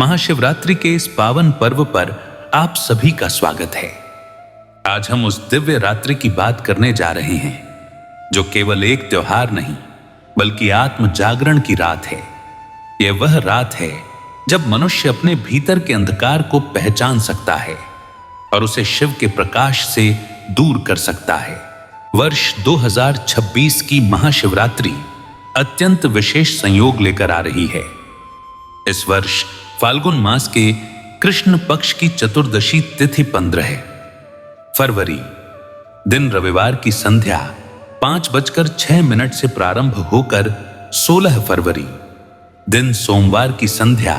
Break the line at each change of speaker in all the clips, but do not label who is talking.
महाशिवरात्रि के इस पावन पर्व पर आप सभी का स्वागत है। आज हम उस दिव्य रात्रि की बात करने जा रहे हैं जो केवल एक त्योहार नहीं बल्कि आत्म जागरण की रात है। यह वह रात है जब मनुष्य अपने भीतर के अंधकार को पहचान सकता है और उसे शिव के प्रकाश से दूर कर सकता है। वर्ष 2026 की महाशिवरात्रि अत्यंत विशेष संयोग लेकर आ रही है। इस वर्ष फाल्गुन मास के कृष्ण पक्ष की चतुर्दशी तिथि 15 फरवरी, दिन रविवार की संध्या 5:06 से प्रारंभ होकर 16 फरवरी, दिन सोमवार की संध्या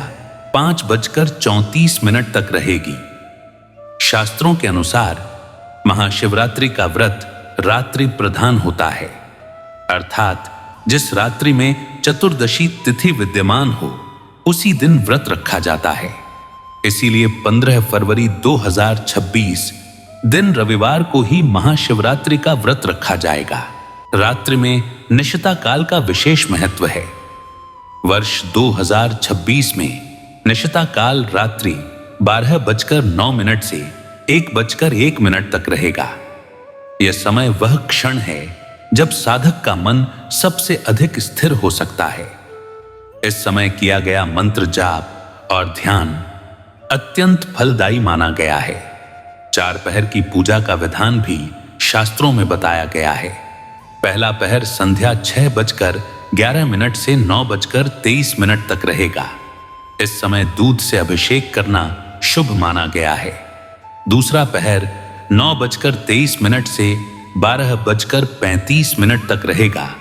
5:34 तक रहेगी। शास्त्रों के अनुसार महाशिवरात्रि का व्रत रात्रि प्रधान होता है, अर्थात जिस रात्रि में चतुर्दशी तिथि विद्यमान हो उसी दिन व्रत रखा जाता है। इसीलिए 15 फरवरी 2026 दिन रविवार को ही महाशिवरात्रि का व्रत रखा जाएगा। रात्रि में निशिता काल का विशेष महत्व है। वर्ष 2026 में निशिता काल रात्रि 12:09 से 1:01 तक रहेगा। यह समय वह क्षण है जब साधक का मन सबसे अधिक स्थिर हो सकता है। इस समय किया गया मंत्र जाप और ध्यान अत्यंत फलदायी माना गया है। 4 पहर की पूजा का विधान भी शास्त्रों में बताया गया है। पहला पहर संध्या 6:11 से 9:23 तक रहेगा। इस समय दूध से अभिषेक करना शुभ माना गया है। दूसरा पहर 9:23 से 12:35 तक रहेगा,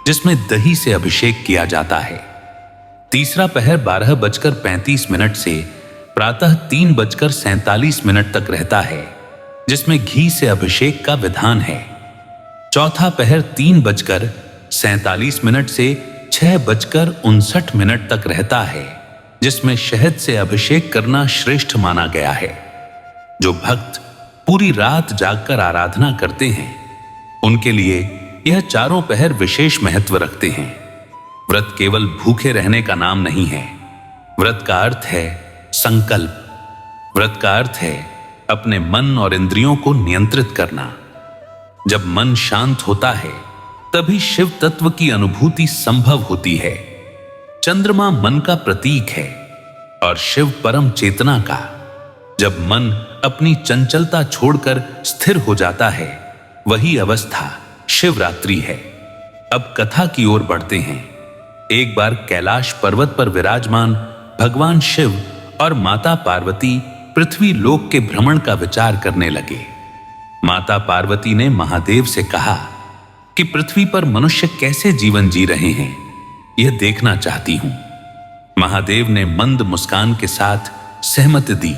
जिसमें दही से अभिषेक किया जाता है। तीसरा पहर 12:35 से प्रातः 3:47 तक रहता है, जिसमें घी से अभिषेक का विधान है। चौथा पहर 3:47 से 6:59 तक रहता है, जिसमें शहद से अभिषेक करना श्रेष्ठ माना गया है। जो भक्त पूरी रात जागकर आराधना करते हैं उनके लिए यह चारों पहर विशेष महत्व रखते हैं। व्रत केवल भूखे रहने का नाम नहीं है। व्रत का अर्थ है संकल्प। व्रत का अर्थ है अपने मन और इंद्रियों को नियंत्रित करना। जब मन शांत होता है तभी शिव तत्व की अनुभूति संभव होती है। चंद्रमा मन का प्रतीक है और शिव परम चेतना का। जब मन अपनी चंचलता छोड़कर स्थिर हो जाता है वही अवस्था शिवरात्रि है। अब कथा की ओर बढ़ते हैं। एक बार कैलाश पर्वत पर विराजमान भगवान शिव और माता पार्वती पृथ्वी लोक के भ्रमण का विचार करने लगे। माता पार्वती ने महादेव से कहा कि पृथ्वी पर मनुष्य कैसे जीवन जी रहे हैं, यह देखना चाहती हूं। महादेव ने मंद मुस्कान के साथ सहमति दी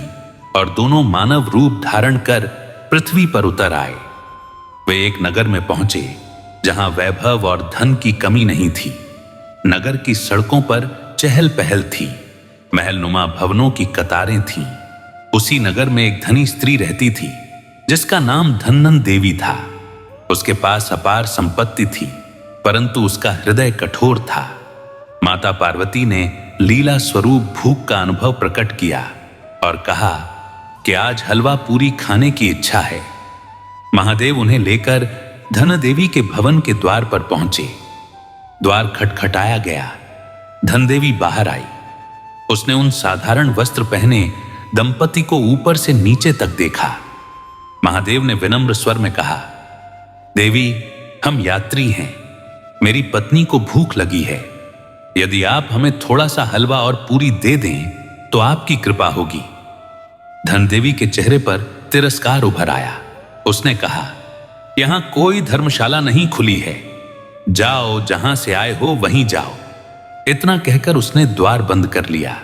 और दोनों मानव रूप धारण कर पृथ्वी पर उतर आए। वे एक नगर में पहुंचे जहां वैभव और धन की कमी नहीं थी। नगर की सड़कों पर चहल पहल थी। महलनुमा भवनों की कतारें थीं। उसी नगर में एक धनी स्त्री रहती थी जिसका नाम धनन देवी था। उसके पास अपार संपत्ति थी, परंतु उसका हृदय कठोर था। माता पार्वती ने लीला स्वरूप भूख का अनुभव प्रकट किया और कहा कि आज हलवा पूरी खाने की इच्छा है। महादेव उन्हें लेकर धन देवी के भवन के द्वार पर पहुंचे। द्वार खटखटाया गया। धनदेवी बाहर आई। उसने उन साधारण वस्त्र पहने दंपति को ऊपर से नीचे तक देखा। महादेव ने विनम्र स्वर में कहा, देवी, हम यात्री हैं। मेरी पत्नी को भूख लगी है। यदि आप हमें थोड़ा सा हलवा और पूरी दे दें तो आपकी कृपा होगी। धनदेवी के चेहरे पर तिरस्कार उभर आया। उसने कहा, यहां कोई धर्मशाला नहीं खुली है। जाओ, जहां से आए हो वहीं जाओ। इतना कहकर उसने द्वार बंद कर लिया।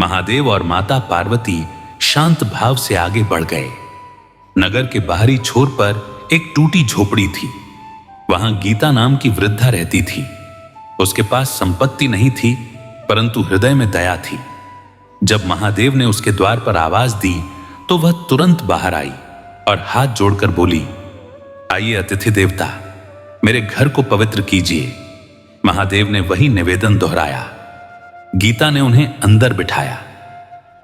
महादेव और माता पार्वती शांत भाव से आगे बढ़ गए। नगर के बाहरी छोर पर एक टूटी झोपड़ी थी। वहां गीता नाम की वृद्धा रहती थी। उसके पास संपत्ति नहीं थी, परंतु हृदय में दया थी। जब महादेव ने उसके द्वार पर आवाज दी तो वह तुरंत बाहर आई और हाथ जोड़कर बोली, आइए अतिथि देवता, मेरे घर को पवित्र कीजिए। महादेव ने वही निवेदन दोहराया। गीता ने उन्हें अंदर बिठाया।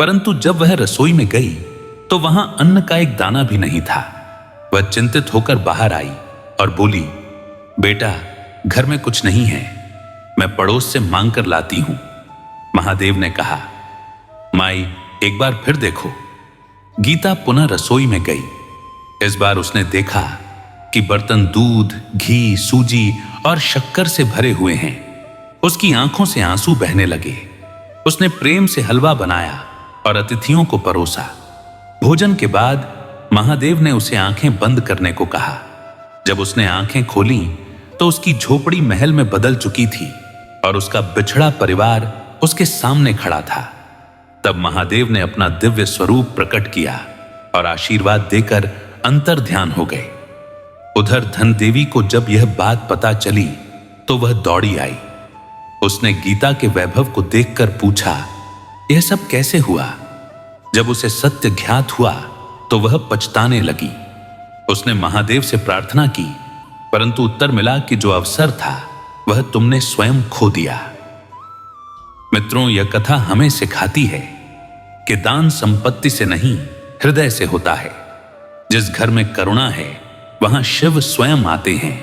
परंतु जब वह रसोई में गई तो वहां अन्न का एक दाना भी नहीं था। वह चिंतित होकर बाहर आई और बोली, बेटा, घर में कुछ नहीं है, मैं पड़ोस से मांग कर लाती हूं। महादेव ने कहा, माई, एक बार फिर देखो। गीता पुनः रसोई में गई। इस बार उसने देखा कि बर्तन दूध, घी, सूजी और शक्कर से भरे हुए हैं। उसकी आंखों से आंसू बहने लगे। उसने प्रेम से हलवा बनाया और अतिथियों को परोसा। भोजन के बाद महादेव ने उसे आंखें बंद करने को कहा। जब उसने आंखें खोली तो उसकी झोपड़ी महल में बदल चुकी थी और उसका बिछड़ा परिवार उसके सामने खड़ा था। तब महादेव ने अपना दिव्य स्वरूप प्रकट किया और आशीर्वाद देकर अंतर ध्यान हो गए। उधर धन देवी को जब यह बात पता चली तो वह दौड़ी आई। उसने गीता के वैभव को देखकर पूछा, यह सब कैसे हुआ? जब उसे सत्य ज्ञात हुआ तो वह पछताने लगी। उसने महादेव से प्रार्थना की, परंतु उत्तर मिला कि जो अवसर था वह तुमने स्वयं खो दिया। मित्रों, यह कथा हमें सिखाती है कि दान संपत्ति से नहीं, हृदय से होता है। जिस घर में करुणा है वहां शिव स्वयं आते हैं।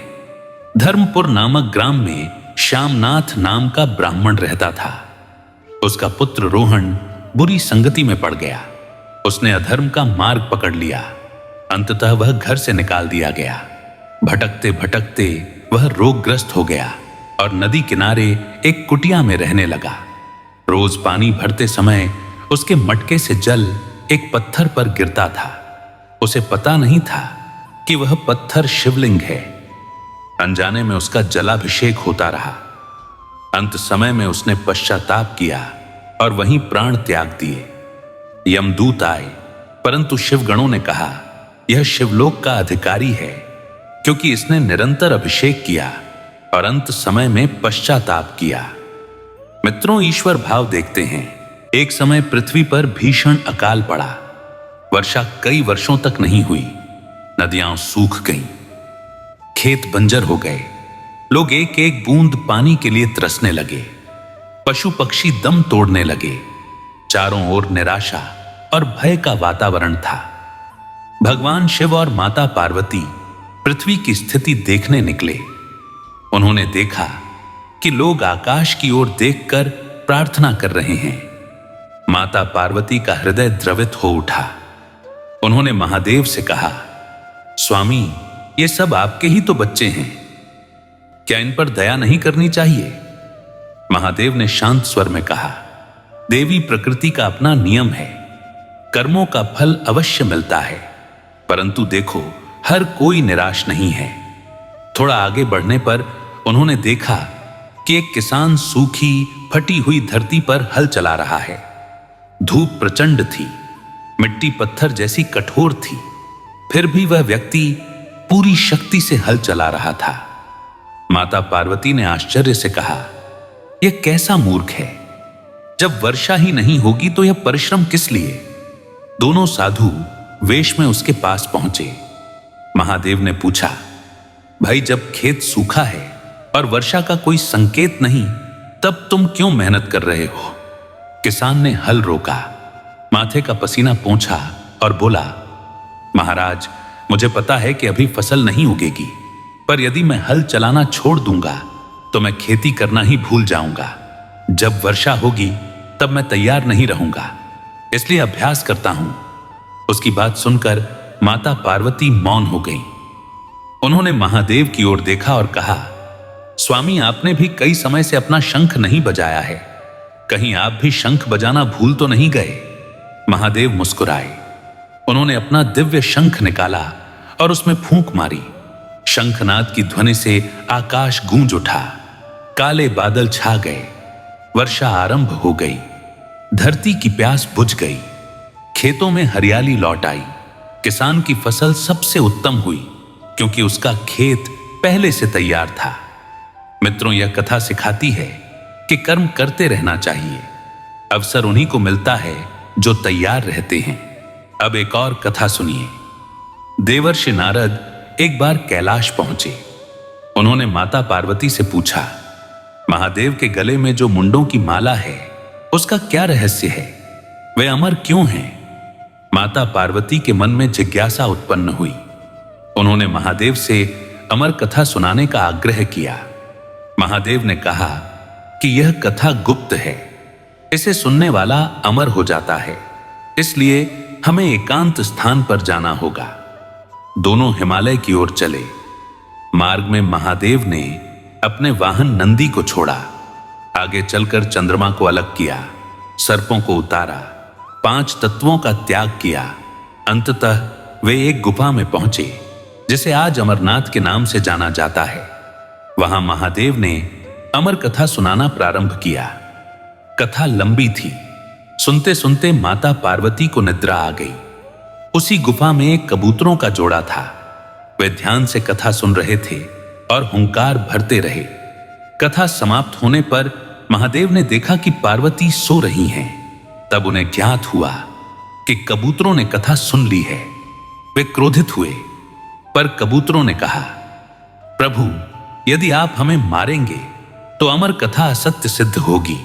धर्मपुर नामक ग्राम में श्यामनाथ नाम का ब्राह्मण रहता था। उसका पुत्र रोहन बुरी संगति में पड़ गया। उसने अधर्म का मार्ग पकड़ लिया। अंततः वह घर से निकाल दिया गया। भटकते भटकते वह रोगग्रस्त हो गया और नदी किनारे एक कुटिया में रहने लगा। रोज पानी भरते समय उसके मटके से जल एक पत्थर पर गिरता था। उसे पता नहीं था कि वह पत्थर शिवलिंग है। अनजाने में उसका जलाभिषेक होता रहा। अंत समय में उसने पश्चाताप किया और वहीं प्राण त्याग दिए। यमदूत आए, परंतु शिवगणों ने कहा, यह शिवलोक का अधिकारी है, क्योंकि इसने निरंतर अभिषेक किया और अंत समय में पश्चाताप किया। मित्रों, ईश्वर भाव देखते हैं। एक समय पृथ्वी पर भीषण अकाल पड़ा। वर्षा कई वर्षों तक नहीं हुई। नदियां सूख गईं, खेत बंजर हो गए। लोग एक एक बूंद पानी के लिए तरसने लगे। पशु पक्षी दम तोड़ने लगे। चारों ओर निराशा और भय का वातावरण था। भगवान शिव और माता पार्वती पृथ्वी की स्थिति देखने निकले। उन्होंने देखा कि लोग आकाश की ओर देखकर प्रार्थना कर रहे हैं। माता पार्वती का हृदय द्रवित हो उठा। उन्होंने महादेव से कहा, स्वामी, ये सब आपके ही तो बच्चे हैं, क्या इन पर दया नहीं करनी चाहिए? महादेव ने शांत स्वर में कहा, देवी प्रकृति का अपना नियम है। कर्मों का फल अवश्य मिलता है, परंतु देखो, हर कोई निराश नहीं है। थोड़ा आगे बढ़ने पर उन्होंने देखा कि एक किसान सूखी फटी हुई धरती पर हल चला रहा है। धूप प्रचंड थी, मिट्टी पत्थर जैसी कठोर थी, फिर भी वह व्यक्ति पूरी शक्ति से हल चला रहा था। माता पार्वती ने आश्चर्य से कहा, यह कैसा मूर्ख है? जब वर्षा ही नहीं होगी तो यह परिश्रम किस लिए? दोनों साधु वेश में उसके पास पहुंचे। महादेव ने पूछा, भाई, जब खेत सूखा है और वर्षा का कोई संकेत नहीं, तब तुम क्यों मेहनत कर रहे हो? किसान ने हल रोका, माथे का पसीना पोंछा और बोला, महाराज, मुझे पता है कि अभी फसल नहीं उगेगी, पर यदि मैं हल चलाना छोड़ दूंगा तो मैं खेती करना ही भूल जाऊंगा। जब वर्षा होगी तब मैं तैयार नहीं रहूंगा, इसलिए अभ्यास करता हूं। उसकी बात सुनकर माता पार्वती मौन हो गई। उन्होंने महादेव की ओर देखा और कहा, स्वामी, आपने भी कई समय से अपना शंख नहीं बजाया है, कहीं आप भी शंख बजाना भूल तो नहीं गए? महादेव मुस्कुराए। उन्होंने अपना दिव्य शंख निकाला और उसमें फूंक मारी। शंखनाद की ध्वनि से आकाश गूंज उठा। काले बादल छा गए। वर्षा आरंभ हो गई। धरती की प्यास बुझ गई। खेतों में हरियाली लौट आई। किसान की फसल सबसे उत्तम हुई, क्योंकि उसका खेत पहले से तैयार था। मित्रों, यह कथा सिखाती है कि कर्म करते रहना चाहिए। अवसर उन्हीं को मिलता है जो तैयार रहते हैं। अब एक और कथा सुनिए। देवर्षि नारद एक बार कैलाश पहुंचे। उन्होंने माता पार्वती से पूछा, महादेव के गले में जो मुंडों की माला है, उसका क्या रहस्य है? वे अमर क्यों हैं? माता पार्वती के मन में जिज्ञासा उत्पन्न हुई। उन्होंने महादेव से अमर कथा सुनाने का आग्रह किया। महादेव ने कहा कि यह कथा गुप्त है, इसे सुनने वाला अमर हो जाता है, इसलिए हमें एकांत स्थान पर जाना होगा। दोनों हिमालय की ओर चले। मार्ग में महादेव ने अपने वाहन नंदी को छोड़ा। आगे चलकर चंद्रमा को अलग किया, सर्पों को उतारा, 5 तत्वों का त्याग किया। अंततः वे एक गुफा में पहुंचे जिसे आज अमरनाथ के नाम से जाना जाता है। वहां महादेव ने अमर कथा सुनाना प्रारंभ किया। कथा लंबी थी। सुनते सुनते माता पार्वती को निद्रा आ गई। उसी गुफा में एक कबूतरों का जोड़ा था। वे ध्यान से कथा सुन रहे थे और हुंकार भरते रहे। कथा समाप्त होने पर महादेव ने देखा कि पार्वती सो रही हैं। तब उन्हें ज्ञात हुआ कि कबूतरों ने कथा सुन ली है। वे क्रोधित हुए, पर कबूतरों ने कहा, प्रभु, यदि आप हमें मारेंगे तो अमर कथा असत्य सिद्ध होगी।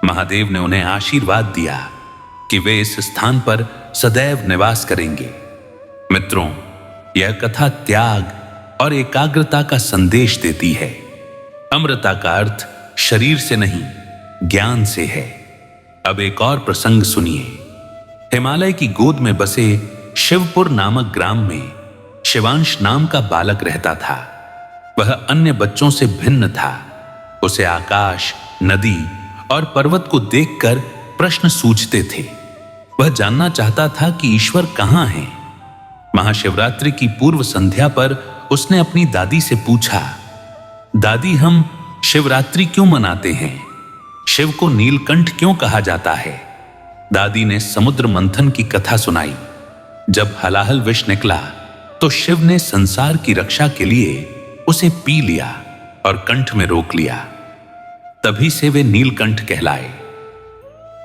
महादेव ने उन्हें आशीर्वाद दिया कि वे इस स्थान पर सदैव निवास करेंगे। मित्रों, यह कथा त्याग और एकाग्रता का संदेश देती है। अमरता का अर्थ शरीर से नहीं, ज्ञान से है। अब एक और प्रसंग सुनिए। हिमालय की गोद में बसे शिवपुर नामक ग्राम में शिवांश नाम का बालक रहता था। वह अन्य बच्चों से भिन्न था। उसे आकाश, नदी और पर्वत को देखकर प्रश्न सूझते थे। वह जानना चाहता था कि ईश्वर कहां है। महाशिवरात्रि की पूर्व संध्या पर उसने अपनी दादी से पूछा, दादी, हम शिवरात्रि क्यों मनाते हैं? शिव को नीलकंठ क्यों कहा जाता है? दादी ने समुद्र मंथन की कथा सुनाई। जब हलाहल विष निकला तो शिव ने संसार की रक्षा के लिए उसे पी लिया और कंठ में रोक लिया। तभी से वे नीलकंठ कहलाए।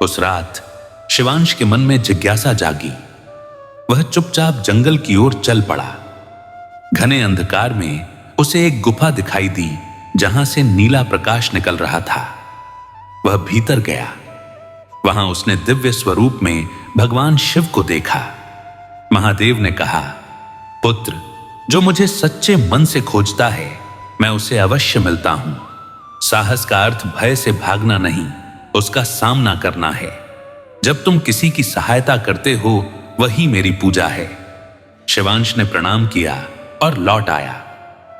उस रात शिवांश के मन में जिज्ञासा जागी। वह चुपचाप जंगल की ओर चल पड़ा। घने अंधकार में उसे एक गुफा दिखाई दी जहां से नीला प्रकाश निकल रहा था। वह भीतर गया। वहां उसने दिव्य स्वरूप में भगवान शिव को देखा। महादेव ने कहा, पुत्र, जो मुझे सच्चे मन से खोजता है, मैं उसे अवश्य मिलता हूं। साहस का अर्थ भय से भागना नहीं, उसका सामना करना है। जब तुम किसी की सहायता करते हो, वही मेरी पूजा है। शिवांश ने प्रणाम किया और लौट आया।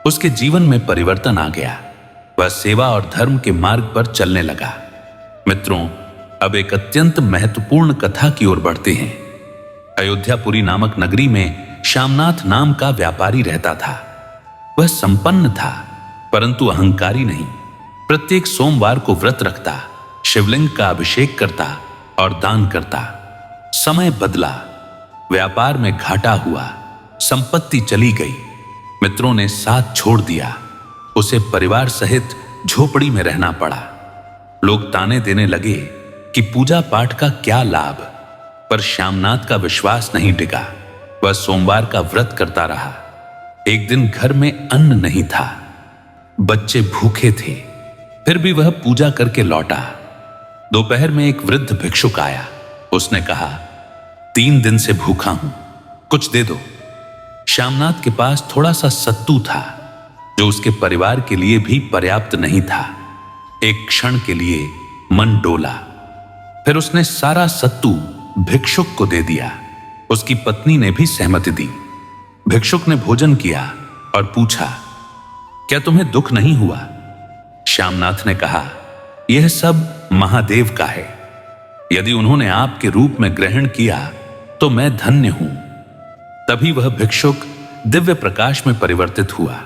उसके जीवन में परिवर्तन आ गया। वह सेवा और धर्म के मार्ग पर चलने लगा। मित्रों, अब एक अत्यंत महत्वपूर्ण कथा की ओर बढ़ते हैं। अयोध्यापुरी नामक नगरी में श्यामनाथ नाम का व्यापारी रहता था। वह संपन्न था, परंतु अहंकारी नहीं। प्रत्येक सोमवार को व्रत रखता, शिवलिंग का अभिषेक करता और दान करता। समय बदला, व्यापार में घाटा हुआ, संपत्ति चली गई। मित्रों ने साथ छोड़ दिया। उसे परिवार सहित झोपड़ी में रहना पड़ा। लोग ताने देने लगे कि पूजा पाठ का क्या लाभ, पर श्यामनाथ का विश्वास नहीं टिका। वह सोमवार का व्रत करता रहा। एक दिन घर में अन्न नहीं था, बच्चे भूखे थे, फिर भी वह पूजा करके लौटा। दोपहर में एक वृद्ध भिक्षुक आया। उसने कहा, 3 दिन से भूखा हूं, कुछ दे दो। श्यामनाथ के पास थोड़ा सा सत्तू था, जो उसके परिवार के लिए भी पर्याप्त नहीं था। एक क्षण के लिए मन डोला, फिर उसने सारा सत्तू भिक्षुक को दे दिया। उसकी पत्नी ने भी सहमति दी। भिक्षुक ने भोजन किया और पूछा, क्या तुम्हें दुख नहीं हुआ? श्यामनाथ ने कहा, यह सब महादेव का है। यदि उन्होंने आपके रूप में ग्रहण किया तो मैं धन्य हूं। तभी वह भिक्षुक दिव्य प्रकाश में परिवर्तित हुआ।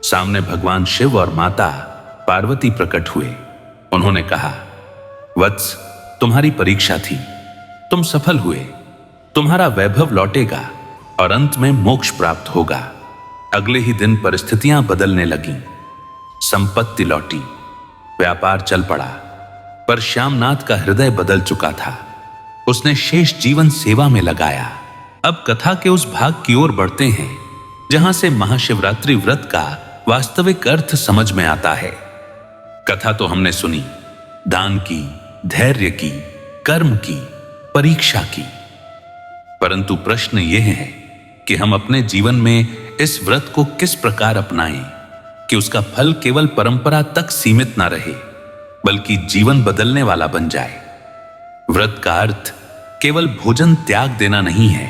सामने भगवान शिव और माता पार्वती प्रकट हुए। उन्होंने कहा, वत्स, तुम्हारी परीक्षा थी, तुम सफल हुए। तुम्हारा वैभव लौटेगा और अंत में मोक्ष प्राप्त होगा। अगले ही दिन परिस्थितियां बदलने लगीं। संपत्ति लौटी, व्यापार चल पड़ा, पर श्यामनाथ का हृदय बदल चुका था। उसने शेष जीवन सेवा में लगाया। अब कथा के उस भाग की ओर बढ़ते हैं जहां से महाशिवरात्रि व्रत का वास्तविक अर्थ समझ में आता है। कथा तो हमने सुनी, दान की, धैर्य की, कर्म की, परीक्षा की। परंतु प्रश्न यह है कि हम अपने जीवन में इस व्रत को किस प्रकार अपनाएं कि उसका फल केवल परंपरा तक सीमित ना रहे, बल्कि जीवन बदलने वाला बन जाए। व्रत का अर्थ केवल भोजन त्याग देना नहीं है।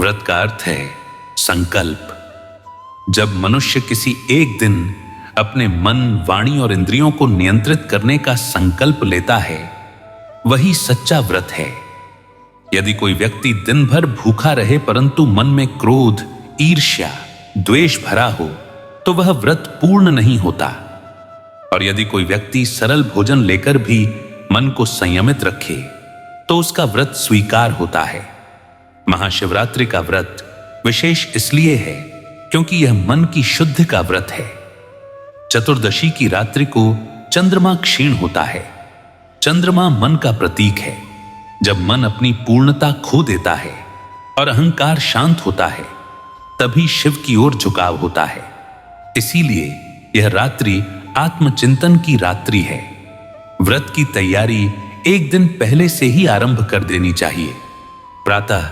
व्रत का अर्थ है संकल्प। जब मनुष्य किसी एक दिन अपने मन, वाणी और इंद्रियों को नियंत्रित करने का संकल्प लेता है, वही सच्चा व्रत है। यदि कोई व्यक्ति दिन भर भूखा रहे परंतु मन में क्रोध, ईर्ष्या, द्वेष भरा हो, तो वह व्रत पूर्ण नहीं होता। और यदि कोई व्यक्ति सरल भोजन लेकर भी मन को संयमित रखे, तो उसका व्रत स्वीकार होता है। महाशिवरात्रि का व्रत विशेष इसलिए है क्योंकि यह मन की शुद्धि का व्रत है। चतुर्दशी की रात्रि को चंद्रमा क्षीण होता है। चंद्रमा मन का प्रतीक है। जब मन अपनी पूर्णता खो देता है और अहंकार शांत होता है, तभी शिव की ओर झुकाव होता है। इसीलिए यह रात्रि आत्मचिंतन की रात्रि है। व्रत की तैयारी एक दिन पहले से ही आरंभ कर देनी चाहिए। प्रातः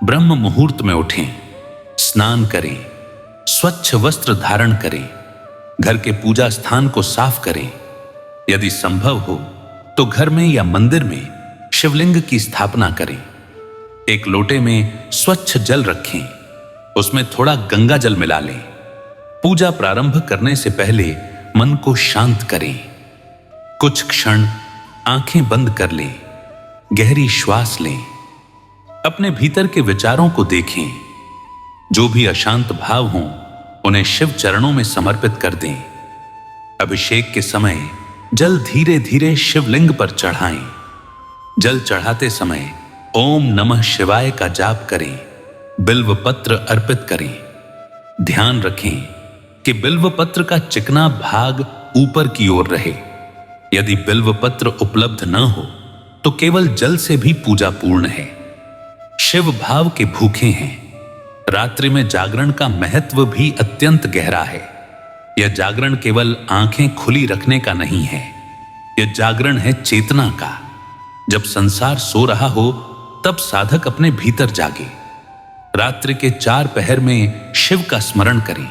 ब्रह्म मुहूर्त में उठें, स्नान करें, स्वच्छ वस्त्र धारण करें, घर के पूजा स्थान को साफ करें। यदि संभव हो तो घर में या मंदिर में शिवलिंग की स्थापना करें। एक लोटे में स्वच्छ जल रखें, उसमें थोड़ा गंगा जल मिला लें। पूजा प्रारंभ करने से पहले मन को शांत करें। कुछ क्षण आंखें बंद कर लें, गहरी श्वास लें, अपने भीतर के विचारों को देखें। जो भी अशांत भाव हों, उन्हें शिव चरणों में समर्पित कर दें। अभिषेक के समय जल धीरे धीरे शिवलिंग पर चढ़ाएं। जल चढ़ाते समय ओम नमः शिवाय का जाप करें, बिल्व पत्र अर्पित करें। ध्यान रखें कि बिल्व पत्र का चिकना भाग ऊपर की ओर रहे। यदि बिल्व पत्र उपलब्ध न हो तो केवल जल से भी पूजा पूर्ण है। शिव भाव के भूखे हैं। रात्रि में जागरण का महत्व भी अत्यंत गहरा है। यह जागरण केवल आंखें खुली रखने का नहीं है, यह जागरण है चेतना का। जब संसार सो रहा हो तब साधक अपने भीतर जागे। रात्रि के 4 पहर में शिव का स्मरण करें।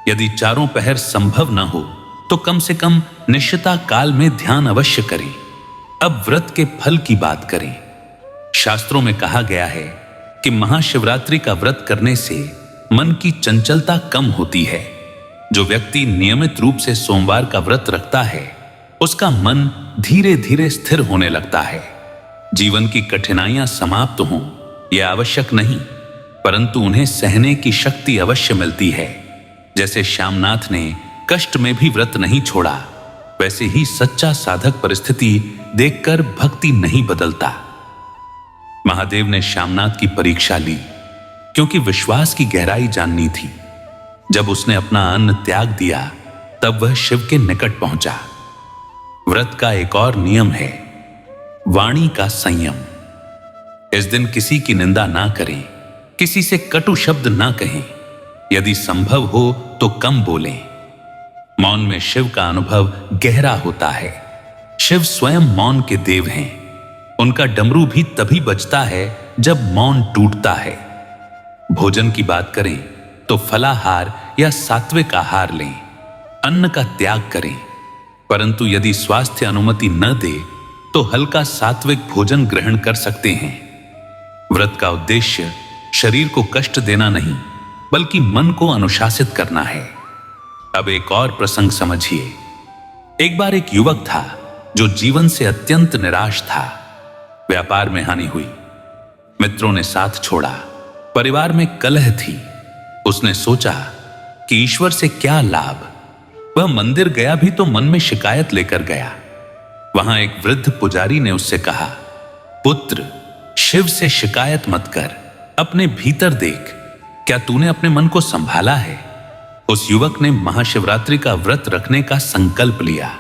यदि चारों पहर संभव न हो तो कम से कम निश्चिता काल में ध्यान अवश्य करें। अब व्रत के फल की बात करें। शास्त्रों में कहा गया है कि महाशिवरात्रि का व्रत करने से मन की चंचलता कम होती है। जो व्यक्ति नियमित रूप से सोमवार का व्रत रखता है, उसका मन धीरे धीरे स्थिर होने लगता है। जीवन की कठिनाइयां समाप्त हों यह आवश्यक नहीं, परंतु उन्हें सहने की शक्ति अवश्य मिलती है। जैसे श्यामनाथ ने कष्ट में भी व्रत नहीं छोड़ा, वैसे ही सच्चा साधक परिस्थिति देखकर भक्ति नहीं बदलता। महादेव ने श्यामनाथ की परीक्षा ली क्योंकि विश्वास की गहराई जाननी थी। जब उसने अपना अन्न त्याग दिया तब वह शिव के निकट पहुंचा। व्रत का एक और नियम है वाणी का संयम। इस दिन किसी की निंदा ना करें, किसी से कटु शब्द ना कहें। यदि संभव हो तो कम बोलें। मौन में शिव का अनुभव गहरा होता है। शिव स्वयं मौन के देव हैं। उनका डमरू भी तभी बजता है जब मौन टूटता है। भोजन की बात करें तो फलाहार या सात्विक आहार लें, अन्न का त्याग करें। परंतु यदि स्वास्थ्य अनुमति न दे तो हल्का सात्विक भोजन ग्रहण कर सकते हैं। व्रत का उद्देश्य शरीर को कष्ट देना नहीं, बल्कि मन को अनुशासित करना है। अब एक और प्रसंग समझिए। एक बार एक युवक था जो जीवन से अत्यंत निराश था। व्यापार में हानि हुई, मित्रों ने साथ छोड़ा, परिवार में कलह थी। उसने सोचा कि ईश्वर से क्या लाभ। वह मंदिर गया भी तो मन में शिकायत लेकर गया। वहां एक वृद्ध पुजारी ने उससे कहा, पुत्र, शिव से शिकायत मत कर, अपने भीतर देख, क्या तूने अपने मन को संभाला है? उस युवक ने महाशिवरात्रि का व्रत रखने का संकल्प लिया।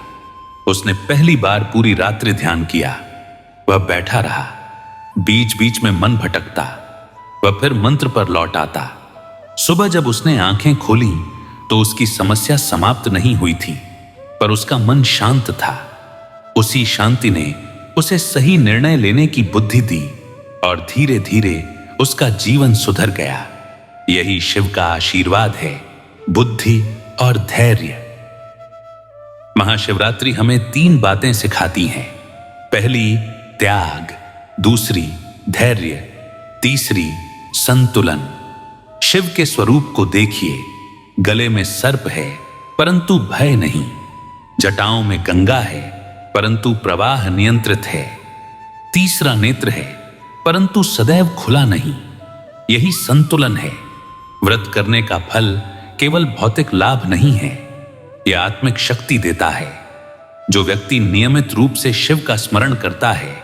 उसने पहली बार पूरी रात्रि ध्यान किया। वह बैठा रहा, बीच बीच में मन भटकता, वह फिर मंत्र पर लौट आता। सुबह जब उसने आंखें खोली तो उसकी समस्या समाप्त नहीं हुई थी, पर उसका मन शांत था। उसी शांति ने उसे सही निर्णय लेने की बुद्धि दी और धीरे धीरे उसका जीवन सुधर गया। यही शिव का आशीर्वाद है, बुद्धि और धैर्य। महाशिवरात्रि हमें 3 बातें सिखाती हैं। पहली त्याग, दूसरी धैर्य, तीसरी संतुलन। शिव के स्वरूप को देखिए, गले में सर्प है परंतु भय नहीं, जटाओं में गंगा है परंतु प्रवाह नियंत्रित है, तीसरा नेत्र है परंतु सदैव खुला नहीं। यही संतुलन है। व्रत करने का फल केवल भौतिक लाभ नहीं है, यह आत्मिक शक्ति देता है। जो व्यक्ति नियमित रूप से शिव का स्मरण करता है,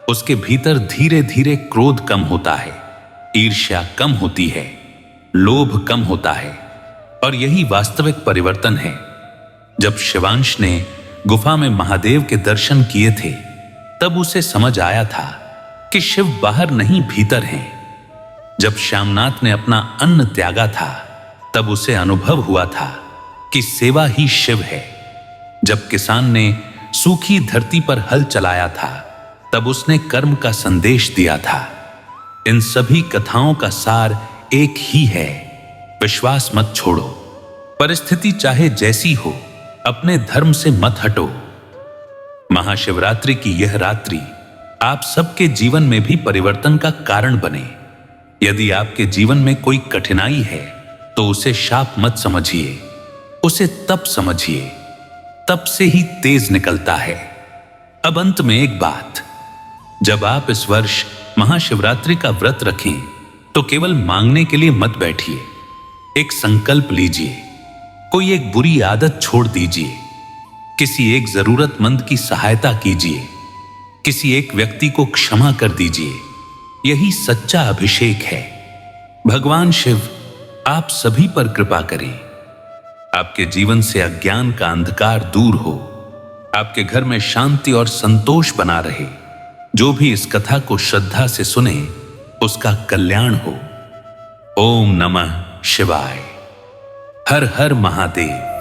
उसके भीतर धीरे धीरे क्रोध कम होता है, ईर्ष्या कम होती है, लोभ कम होता है। और यही वास्तविक परिवर्तन है। जब शिवांश ने गुफा में महादेव के दर्शन किए थे, तब उसे समझ आया था कि शिव बाहर नहीं भीतर हैं। जब श्यामनाथ ने अपना अन्न त्यागा था, तब उसे अनुभव हुआ था कि सेवा ही शिव है। जब किसान ने सूखी धरती पर हल चलाया था, तब उसने कर्म का संदेश दिया था। इन सभी कथाओं का सार एक ही है, विश्वास मत छोड़ो। परिस्थिति चाहे जैसी हो, अपने धर्म से मत हटो। महाशिवरात्रि की यह रात्रि आप सबके जीवन में भी परिवर्तन का कारण बने। यदि आपके जीवन में कोई कठिनाई है, तो उसे शाप मत समझिए, उसे तप समझिए। तप से ही तेज निकलता है। अब अंत में एक बात, जब आप इस वर्ष महाशिवरात्रि का व्रत रखें, तो केवल मांगने के लिए मत बैठिए। एक संकल्प लीजिए, कोई एक बुरी आदत छोड़ दीजिए, किसी एक जरूरतमंद की सहायता कीजिए, किसी एक व्यक्ति को क्षमा कर दीजिए। यही सच्चा अभिषेक है। भगवान शिव आप सभी पर कृपा करें। आपके जीवन से अज्ञान का अंधकार दूर हो, आपके घर में शांति और संतोष बना रहे। जो भी इस कथा को श्रद्धा से सुने, उसका कल्याण हो। ओम नमः शिवाय। हर हर महादेव।